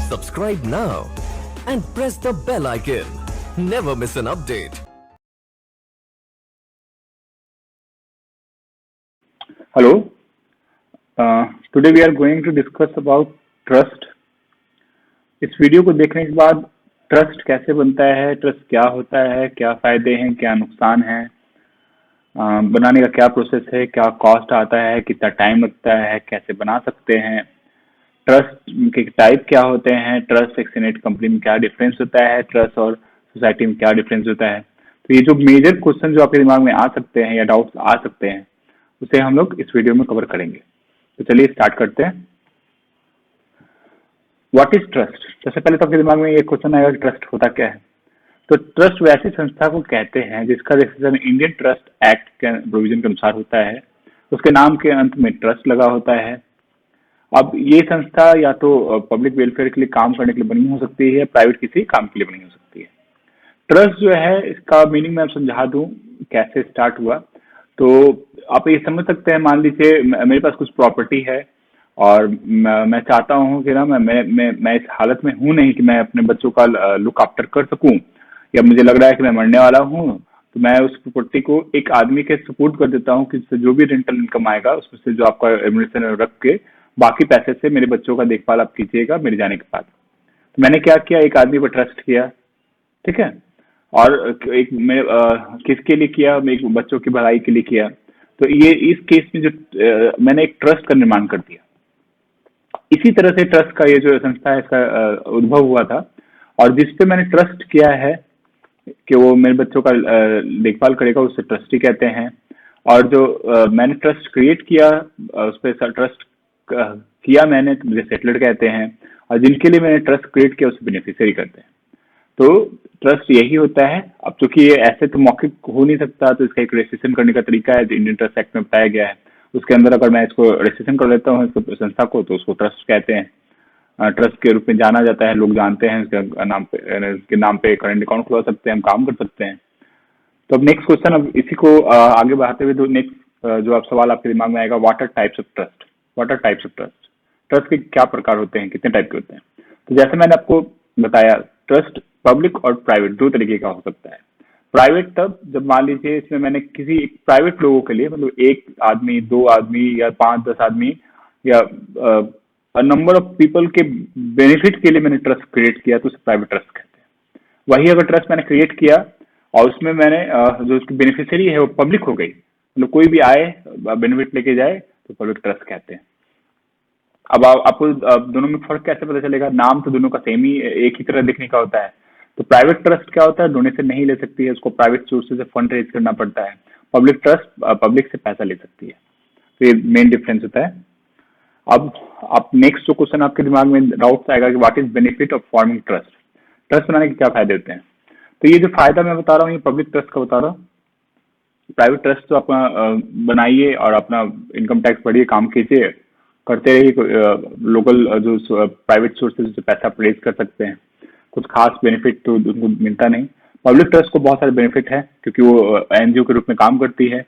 Subscribe now and press the bell icon. Never miss an update. Hello. Today we are going to discuss about trust. इस video को देखने के बाद trust कैसे बनता है, ट्रस्ट क्या होता है, क्या फायदे हैं, क्या नुकसान है, बनाने का क्या प्रोसेस है, क्या कॉस्ट आता है, कितना टाइम लगता है, कैसे बना सकते हैं, ट्रस्ट के टाइप क्या होते हैं, ट्रस्ट एक नेट कंपनी में क्या डिफरेंस होता है, ट्रस्ट और सोसाइटी में क्या डिफरेंस होता है। तो ये जो मेजर क्वेश्चन जो आपके दिमाग में आ सकते हैं या डाउट्स आ सकते हैं, उसे हम लोग इस वीडियो में कवर करेंगे। तो चलिए स्टार्ट करते हैं। What is trust? सबसे पहले तो आपके दिमाग में ये क्वेश्चन आएगा कि ट्रस्ट होता क्या है। तो ट्रस्ट वैसी संस्था को कहते हैं जिसका रजिस्ट्रेशन इंडियन ट्रस्ट एक्ट के प्रोविजन के अनुसार होता है। उसके नाम के अंत में ट्रस्ट लगा होता है। अब ये संस्था या तो पब्लिक वेलफेयर के लिए काम करने के लिए बनी हो सकती है, प्राइवेट किसी काम के लिए बनी हो सकती है। ट्रस्ट जो है, इसका मीनिंग मैं समझा दूं कैसे स्टार्ट हुआ। तो आप ये समझ सकते हैं, मान लीजिए मेरे पास कुछ प्रॉपर्टी है और मैं चाहता हूँ कि ना मैं इस हालत में हूँ नहीं कि मैं अपने बच्चों का लुक आफ्टर कर सकूं, या मुझे लग रहा है कि मैं मरने वाला हूँ, तो मैं उस प्रॉपर्टी को एक आदमी के सपोर्ट कर देता हूँ कि जो भी रेंटल इनकम आएगा उसमें से जो आपका रेम्युनरेशन रख के बाकी पैसे से मेरे बच्चों का देखभाल आप कीजिएगा मेरे जाने के बाद। तो मैंने क्या किया, एक आदमी पर ट्रस्ट किया, ठीक है, और एक मैं किसके लिए किया, मेरे बच्चों की भलाई के लिए किया। तो ये इस केस में जो मैंने एक ट्रस्ट का निर्माण कर दिया। इसी तरह से ट्रस्ट का ये जो संस्था है, इसका उद्भव हुआ था, और जिसपे मैंने ट्रस्ट किया है कि वो मेरे बच्चों का देखभाल करेगा, उससे ट्रस्टी कहते हैं। और जो मैंने ट्रस्ट क्रिएट किया, उस पर ट्रस्ट किया मैंने, तो मुझे सेटलर कहते हैं। और जिनके लिए मैंने ट्रस्ट क्रिएट किया उसे बेनिफिशियरी कहते हैं। तो ट्रस्ट यही होता है। अब चूंकि ये ऐसे तो मौखिक हो नहीं सकता, तो इसका एक रजिस्ट्रेशन करने का तरीका है जो इंडियन ट्रस्ट एक्ट में बताया गया है। उसके अंदर अगर मैं इसको रजिस्ट्रेशन कर लेता हूँ इसको संस्था को, तो उसको ट्रस्ट कहते हैं। ट्रस्ट के रूप में जाना जाता है, लोग जानते हैं, इसके नाम पे करंट अकाउंट खुलवा सकते हैं, हम काम कर सकते हैं। तो अब नेक्स्ट क्वेश्चन, अब इसी को आगे बढ़ाते हुए नेक्स्ट जो आप सवाल आपके दिमाग में आएगा, what are types of trust? What are types of trust? Trust के क्या प्रकार होते हैं, कितने टाइप के होते हैं? तो जैसे मैंने आपको बताया, ट्रस्ट पब्लिक और प्राइवेट दो तरीके का हो सकता है। प्राइवेट तब जब मान लीजिए इसमें मैंने किसी प्राइवेट लोगों के लिए, मतलब एक आदमी, दो आदमी या 5-10 आदमी या नंबर ऑफ पीपल के बेनिफिट के लिए मैंने ट्रस्ट क्रिएट किया, तो उसे प्राइवेट ट्रस्ट कहते हैं। वही अगर ट्रस्ट मैंने क्रिएट किया और उसमें मैंने जो उसकी बेनिफिशियरी है वो पब्लिक हो गई, मतलब कोई भी आए बेनिफिट लेके जाए, तो पब्लिक ट्रस्ट कहते हैं। अब आपको दोनों में फर्क कैसे पता चलेगा? नाम तो दोनों का सेम ही, एक ही तरह दिखने का होता है। तो प्राइवेट ट्रस्ट क्या होता है? डोनेशन नहीं ले सकती है, उसको प्राइवेट सोर्सेज से फंड रेज करना पड़ता है। पब्लिक ट्रस्ट पब्लिक से पैसा ले सकती है। तो ये मेन डिफरेंस होता है। अब आप नेक्स्ट जो क्वेश्चन आपके दिमाग में डाउट आएगा कि what is benefit of forming trust? Trust बनाने के क्या फायदे होते हैं? तो ये जो फायदा मैं बता रहा हूँ, ये पब्लिक ट्रस्ट का बता रहा हूँ। प्राइवेट ट्रस्ट तो अपना बनाइए और अपना इनकम टैक्स भरिए, काम कीजिए, करते रहिए। लोकल जो प्राइवेट सोर्सेज से पैसा रेज कर सकते हैं, कुछ खास बेनिफिट तो उनको मिलता नहीं। पब्लिक ट्रस्ट को बहुत सारे बेनिफिट है, क्योंकि वो एनजीओ के रूप में काम करती है,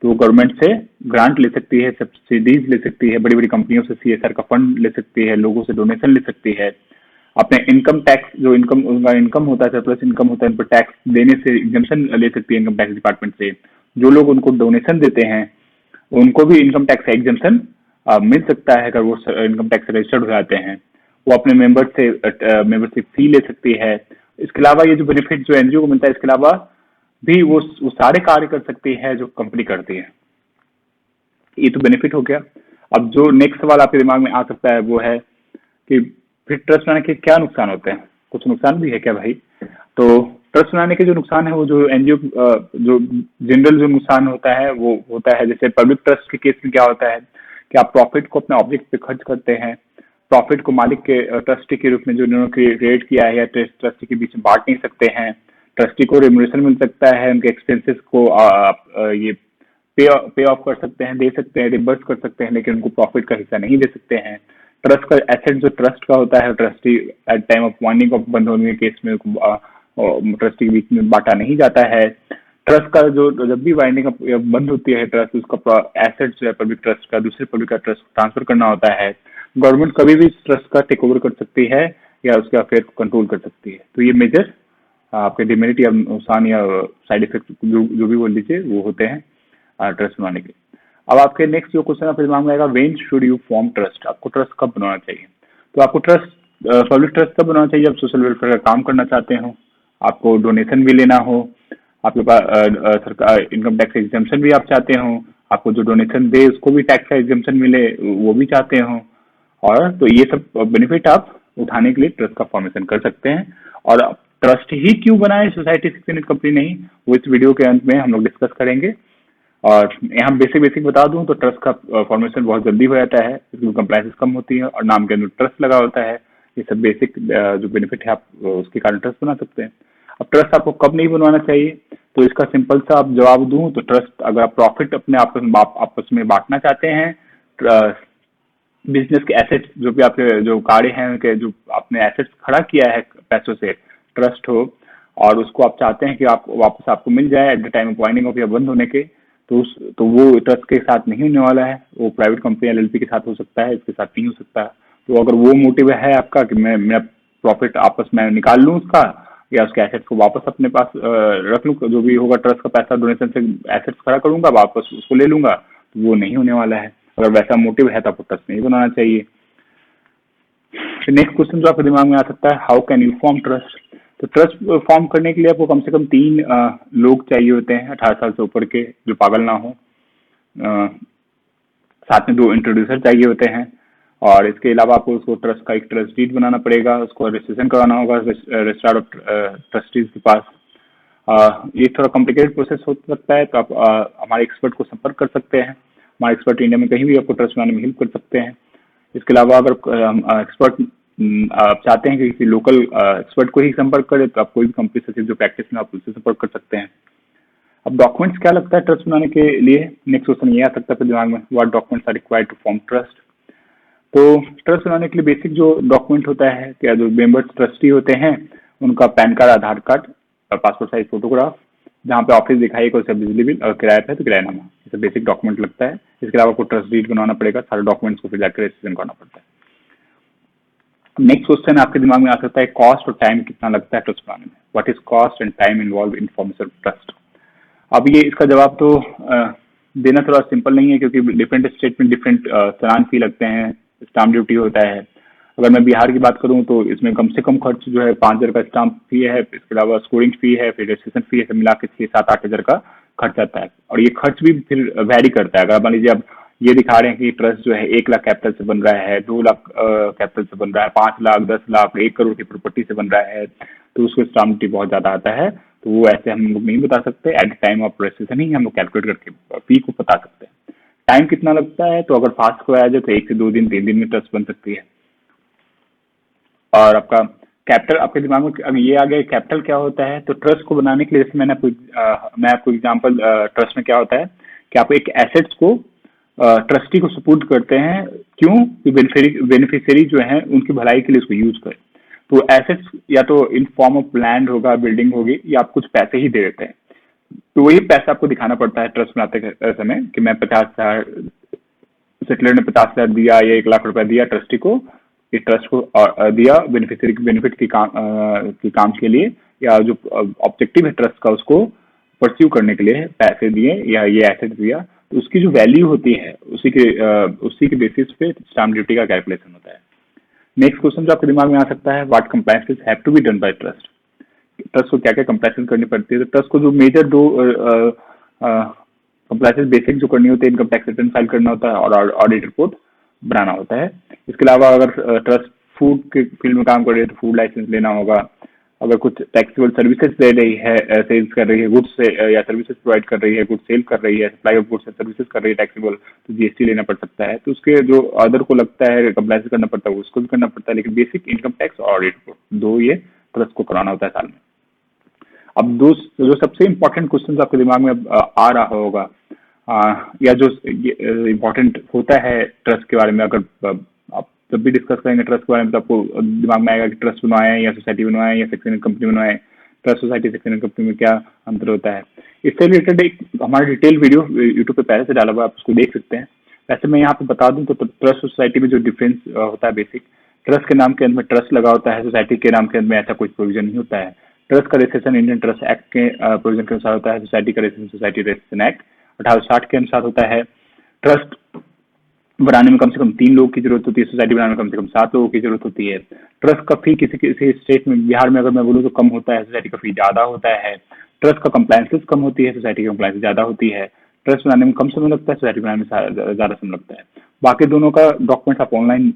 तो वो गवर्नमेंट से ग्रांट ले सकती है, सब्सिडीज ले सकती है, बड़ी बड़ी कंपनियों से सीएसआर का फंड ले सकती है, लोगों से डोनेशन ले सकती है। अपने इनकम टैक्स जो उनका इनकम होता है, सरप्लस इनकम होता है, उन पर टैक्स देने से एग्जम्पशन ले सकती है इनकम टैक्स डिपार्टमेंट से। जो लोग उनको डोनेशन देते हैं उनको भी इनकम टैक्स एग्जम्पशन मिल सकता है अगर वो इनकम टैक्स रजिस्टर्ड हो जाते हैं। वो अपने मेंबर से मेंबरशिप फी ले सकती है। इसके अलावा ये जो बेनिफिट जो एनजीओ को मिलता है, इसके अलावा भी वो सारे कार्य कर सकती है जो कंपनी करती है। ये तो बेनिफिट हो गया। अब जो नेक्स्ट सवाल आपके दिमाग में आ सकता है वो है कि फिर ट्रस्ट बनाने के क्या नुकसान होते हैं? कुछ नुकसान भी है क्या भाई? तो ट्रस्ट बनाने के जो नुकसान है, वो जो एनजीओ जो जनरल जो नुकसान होता है वो होता है, जैसे पब्लिक ट्रस्ट के केस में क्या होता है कि आप प्रॉफिट को अपने ऑब्जेक्ट पे खर्च करते हैं। प्रॉफिट को मालिक के ट्रस्टी के रूप में जो उन्होंने क्रिएट किया है या ट्रस्टी के बीच में बांट नहीं सकते हैं। ट्रस्टी को रेम्युनरेशन मिल सकता है, उनके एक्सपेंसेस को ये पे ऑफ कर सकते हैं, दे सकते हैं, रिवर्स कर सकते हैं, लेकिन उनको प्रॉफिट का हिस्सा नहीं दे सकते हैं। ट्रस्ट का एसेट जो ट्रस्ट का होता है, trustee at time of winding of बंद होने के केस में ट्रस्टी के बीच में बांटा नहीं जाता है। ट्रस्ट का जो जब भी वाइंडिंग बंद होती है ट्रस्ट, उसका एसेट जो है पब्लिक ट्रस्ट का दूसरे पब्लिक का ट्रस्ट ट्रांसफर करना होता है। गवर्नमेंट कभी भी ट्रस्ट का टेक ओवर कर सकती है या उसके अफेयर को कंट्रोल कर सकती है। तो ये मेजर आपके डिमेरिट या नुकसान या साइड इफेक्ट जो भी बोल लीजिए वो होते हैं ट्रस्ट बनाने के। अब आपके नेक्स्ट जो क्वेश्चन आपके दिमाग में आएगा, when should you form trust, आपको ट्रस्ट कब बनाना चाहिए। तो आपको ट्रस्ट पब्लिक ट्रस्ट तब बनाना चाहिए जब सोशल वेलफेयर का काम करना चाहते हो, आपको डोनेशन भी लेना हो, आपके पास सरकार इनकम टैक्स एग्जाम्पशन भी आप चाहते हो, आपको जो डोनेशन दे उसको भी टैक्स का एग्जाम्पशन मिले वो भी चाहते हो, और तो ये सब बेनिफिट आप उठाने के लिए ट्रस्ट का फॉर्मेशन कर सकते हैं। और ट्रस्ट ही क्यों बनाए सोसाइटी 6 कंपनी नहीं, वो इस वीडियो के अंत में हम लोग डिस्कस करेंगे। और यहाँ बेसिक बता दूं तो ट्रस्ट का फॉर्मेशन बहुत जल्दी हो जाता है, इसमें कंप्लायंसेस कम होती है और नाम के अंदर ट्रस्ट लगा होता है। ये सब बेसिक जो बेनिफिट है आप उसके कारण ट्रस्ट बना सकते हैं। अब ट्रस्ट आपको कब नहीं बनवाना चाहिए, तो इसका सिंपल सा आप जवाब दूं तो ट्रस्ट अगर आप प्रॉफिट अपने आपस में बांटना चाहते हैं, बिजनेस के एसेट्स जो भी आपके जो कार्य हैं उनके जो आपने एसेट्स खड़ा किया है पैसों से, ट्रस्ट हो, और उसको आप चाहते हैं कि आप वापस आपको मिल जाए eight the time of winding of या बंद होने के, तो वो ट्रस्ट के साथ नहीं होने वाला है, वो प्राइवेट कंपनी एलएलपी के साथ हो सकता है, इसके साथ नहीं हो सकता। तो अगर वो मोटिव है आपका कि मैं प्रॉफिट आपस में निकाल लूँ उसका या उसके एसेट्स को वापस अपने पास रख लूँ, जो भी होगा ट्रस्ट का पैसा डोनेशन से एसेट्स खड़ा करूंगा वापस उसको ले लूंगा, तो वो नहीं होने वाला है। अगर वैसा मोटिव है तो आपको ट्रस्ट नहीं बनाना चाहिए। नेक्स्ट क्वेश्चन जो आपके दिमाग में आ सकता है, how can you form trust. तो ट्रस्ट फॉर्म करने के लिए आपको कम से कम 3 लोग चाहिए होते हैं 18 साल से ऊपर के जो पागल ना हो, साथ में 2 इंट्रोड्यूसर चाहिए होते हैं, और इसके अलावा आपको उसको ट्रस्ट का एक ट्रस्ट डीड बनाना पड़ेगा, उसको रजिस्ट्रेशन कराना होगा रजिस्ट्रार ऑफ ट्रस्टीज के पास। ये थोड़ा कॉम्प्लिकेटेड प्रोसेस हो सकता है, तो आप हमारे एक्सपर्ट को संपर्क कर सकते हैं। हमारे एक्सपर्ट इंडिया में कहीं भी आपको ट्रस्ट बनाने में हेल्प कर सकते हैं। इसके अलावा अगर एक्सपर्ट आप चाहते हैं कि किसी लोकल एक्सपर्ट को ही संपर्क करें, तो आप कोई भी कंपनी से जो प्रैक्टिस में आप उससे संपर्क कर सकते हैं। अब डॉक्यूमेंट्स क्या लगता है ट्रस्ट बनाने के लिए, नेक्स्ट क्वेश्चन ये आ सकता है दिमाग में, what documents are required to form trust. तो ट्रस्ट बनाने के लिए बेसिक जो डॉक्यूमेंट होता है, क्या जो मेंबर्स ट्रस्टी होते हैं उनका पैन कार्ड, आधार कार्ड, पासपोर्ट साइज फोटोग्राफ, जहाँ पे ऑफिस दिखाई कोई सा बिजली बिल, और किराए पे तो किरायानामा, ये सब बेसिक डॉक्यूमेंट लगता है। इसके अलावा आपको ट्रस्ट डीड बनवाना पड़ेगा, सारे डॉक्यूमेंट्स को फिर जाकर रजिस्ट्रेशन करना पड़ता है। नेक्स्ट क्वेश्चन आपके दिमाग में आ सकता है, कॉस्ट और टाइम कितना लगता है ट्रस्ट बनाने में, what is cost and time involve in formation of trust. अब ये इसका जवाब तो देना थोड़ा सिंपल नहीं है, क्योंकि डिफरेंट स्टेट में डिफरेंट चालान फी लगते हैं, स्टाम्प ड्यूटी होता है। अगर मैं बिहार की बात करूं तो इसमें कम से कम खर्च जो है 5,000 का स्टाम्प फी है, इसके अलावा स्कोरिंग फी है, फिर रजिस्ट्रेशन फी है, सब मिला के 6-7-8 हज़ार का खर्च आता है। और ये खर्च भी फिर वेरी करता है। अगर मान लीजिए अब ये दिखा रहे हैं कि ट्रस्ट जो है 1 लाख कैपिटल से बन रहा है, 2 लाख कैपिटल से बन रहा है, 5 लाख, 10 लाख, 1 करोड़ की प्रॉपर्टी से बन रहा है, तो उसको स्टाम्प ड्यूटी बहुत ज्यादा आता है। तो वो ऐसे हम लोग नहीं बता सकते, at the time of registration ही हम लोग कैलकुलेट करके फी को बता सकते हैं। टाइम कितना लगता है, तो अगर फास्ट करवाया जाए तो 1 से 2 दिन, 3 दिन में ट्रस्ट बन सकती है। और आपका कैपिटल आपके दिमाग में अब ये आ गया, कैपिटल क्या होता है। तो ट्रस्ट को बनाने के लिए जैसे मैं आपको एग्जांपल, ट्रस्ट में क्या होता है कि आप एक एसेट्स को ट्रस्टी को सपोर्ट करते हैं, क्यों कि बेनिफिशियरी जो है उनकी भलाई के लिए उसको यूज करें। तो एसेट्स या तो इन फॉर्म ऑफ लैंड होगा, बिल्डिंग होगी, या आप कुछ पैसे ही दे देते हैं। तो वही पैसा आपको दिखाना पड़ता है ट्रस्ट बनाते समय कि मैं 50,000, सेटलर ने 50,000 दिया या 1 लाख रुपया दिया ट्रस्टी को, इस ट्रस्ट को दिया बेनिफिशियरी के बेनिफिट की काम के लिए, या जो ऑब्जेक्टिव है ट्रस्ट का उसको परस्यू करने के लिए पैसे दिए या ये एसेट दिया, तो उसकी जो वैल्यू होती है उसी के बेसिस पे स्टाम्प ड्यूटी का कैलकुलेशन होता है। नेक्स्ट क्वेश्चन जो आपके दिमाग में आ सकता है, what compliances have to be done by trust. Trust को क्या क्या कंप्लायंसेस करनी पड़ती है। तो ट्रस्ट को जो मेजर 2 कंप्लायंसेस बेसिक जो करनी होती है, इनकम टैक्स रिटर्न फाइल करना होता है और ऑडिट रिपोर्ट बनाना होता है। इसके अलावा अगर ट्रस्ट फूड के फील्ड में काम कर रही है तो फूड लाइसेंस लेना होगा। अगर कुछ टैक्सेबल सर्विसेज दे रही है, सेल्स कर रही है, गुड्स से या सर्विसेज प्रोवाइड कर रही है, गुड्स सेल कर रही है, supply of goods and services कर रही है टैक्सेबल, तो जीएसटी लेना पड़ सकता है। तो उसके जो अदर को लगता है कंप्लायंस करना पड़ता है उसको भी करना पड़ता है, लेकिन बेसिक इनकम टैक्स और ऑडिट रिपोर्ट 2 ये ट्रस्ट को कराना होता है साल में। अब जो सबसे इम्पोर्टेंट क्वेश्चन आपके दिमाग में आ रहा होगा, या जो इम्पोर्टेंट होता है ट्रस्ट के बारे में, अगर आप जब भी डिस्कस करेंगे ट्रस्ट के बारे में तो आपको दिमाग में आएगा कि ट्रस्ट बनवाएं या सोसाइटी बनवाएं या सेक्शन कंपनी बनवाएं, ट्रस्ट सोसाइटी सेक्शन कंपनी में क्या अंतर होता है। इससे रिलेटेड एक हमारा डिटेल वीडियो यूट्यूब पे पहले से डाला हुआ, आप उसको देख सकते हैं। वैसे मैं यहाँ पे बता दूं तो ट्रस्ट सोसाइटी में जो डिफरेंस होता है बेसिक, ट्रस्ट के नाम के अंत में ट्रस्ट लगा होता है, सोसाइटी के नाम के अंत में ऐसा कोई प्रोविजन नहीं होता है। ट्रस्ट का रजिस्ट्रेशन इंडियन ट्रस्ट एक्ट के प्रोविजन के अनुसार होता है। सोसाइटी का रजिस्ट्रेशन सोसाइटी रजिस्ट्रेशन एक्ट 1860 के अनुसार होता है। ट्रस्ट बनाने में कम से कम 3 लोगों की जरूरत होती है, सोसाइटी बनाने में कम से कम 7 लोगों की जरूरत होती है। ट्रस्ट का फी किसी किसी स्टेट में, बिहार में अगर मैं बोलूँ तो कम होता है, सोसाइटी का फी ज्यादा होता है। ट्रस्ट का कंप्लायंसेस कम होती है, सोसाइटी की कंप्लायंस ज्यादा होती है। ट्रस्ट बनाने में कम समय लगता है, सोसाइटी बनाने में ज्यादा समय लगता है। बाकी दोनों का डॉक्यूमेंट्स आप ऑनलाइन,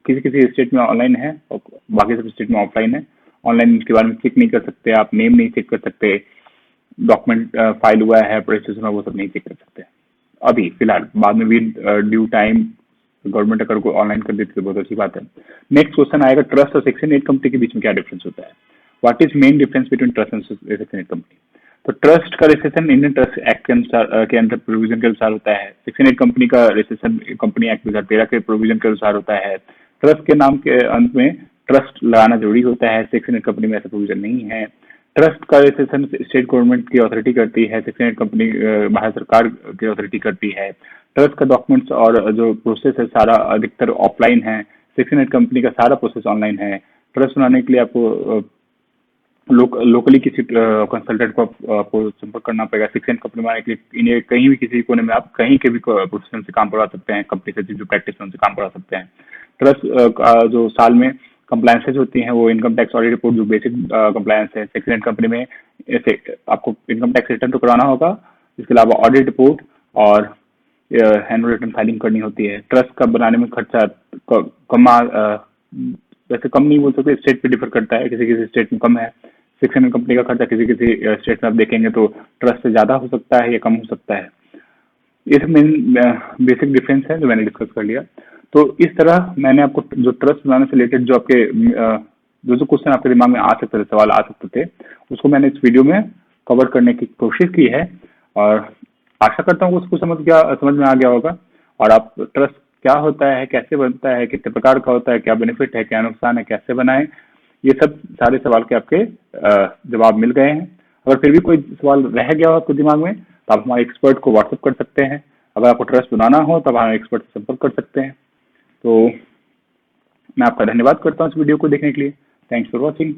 किसी किसी स्टेट में ऑनलाइन है और बाकी सब स्टेट में ऑफलाइन है। ऑनलाइन इसके बारे में चेक नहीं कर सकते आप, नेम नहीं चेक कर सकते, डॉक्यूमेंट फाइल हुआ है रजिस्ट्रेशन में, वो सब नहीं चेक कर सकते अभी फिलहाल। बाद में भी ड्यू टाइम गवर्नमेंट अगर को ऑनलाइन कर देती तो बहुत अच्छी बात है। नेक्स्ट क्वेश्चन आएगा, ट्रस्ट और सेक्शन 8 कंपनी के बीच में क्या डिफरेंस होता है? What is main difference between trust and section 8 company? तो ट्रस्ट का रजिस्ट्रेशन इंडियन ट्रस्ट एक्ट के अनुसार के अंदर प्रोविजन के अनुसार होता है। सेक्शन 8 कंपनी का रजिस्ट्रेशन कंपनी एक्ट 2013 के प्रोविजन के अनुसार होता है। ट्रस्ट के नाम के अंत में ट्रस्ट लगाना जरूरी होता है, सेक्शन 8 कंपनी में ऐसा प्रोविजन नहीं है। ट्रस्ट का रजिस्ट्रेशन स्टेट गवर्नमेंट की अथॉरिटी करती है, सेक्शन 8 कंपनी भारत सरकार की अथॉरिटी करती है। ट्रस्ट का डॉक्यूमेंट्स और जो प्रोसेस है सारा अधिकतर ऑफलाइन है, सेक्शन 8 कंपनी का सारा प्रोसेस ऑनलाइन है। ट्रस्ट बनाने के लिए आपको लोकली किसी कंसल्टेंट को आपको संपर्क करना पड़ेगा। सेक्शन 8 कंपनी बनाने के लिए इन्हें कहीं भी किसी कोने में आप कहीं के भी प्रोफेशन से काम करवा सकते हैं, कंपनी से जो प्रैक्टिस में उनसे काम करवा सकते हैं। ट्रस्ट जो साल में कंप्लायंसेज होती हैं वो इनकम टैक्स ऑडिट रिपोर्ट जो बेसिक कंप्लायंस है, सेक्शन 8 कंपनी में आपको इनकम टैक्स रिटर्न तो कराना होगा, इसके अलावा ऑडिट रिपोर्ट और एनुअल रिटर्न फाइलिंग करनी होती है। ट्रस्ट का बनाने में खर्चा वैसे कम नहीं बोल सकते, स्टेट पे डिफर करता है, किसी किसी स्टेट में कम है। सेक्शन 8 कंपनी का खर्चा किसी किसी स्टेट में आप देखेंगे तो ट्रस्ट से ज्यादा हो सकता है या कम हो सकता है। ये सब मेन बेसिक डिफरेंस है जो मैंने डिस्कस कर लिया। तो इस तरह मैंने आपको जो ट्रस्ट बनाने से रिलेटेड जो आपके जो जो क्वेश्चन आपके दिमाग में आ सकते थे, सवाल आ सकते थे, उसको मैंने इस वीडियो में कवर करने की कोशिश की है और आशा करता हूँ उसको समझ में आ गया होगा। और आप ट्रस्ट क्या होता है, कैसे बनता है, कितने प्रकार का होता है, क्या बेनिफिट है, क्या नुकसान है, कैसे बनाए, ये सब सारे सवाल के आपके जवाब मिल गए हैं। अगर फिर भी कोई सवाल रह गया हो आपके दिमाग में तो आप हमारे एक्सपर्ट को व्हाट्सएप कर सकते हैं। अगर आपको ट्रस्ट बनाना हो तो आप हमारे एक्सपर्ट से संपर्क कर सकते हैं। तो मैं आपका धन्यवाद करता हूँ इस वीडियो को देखने के लिए। Thanks for watching.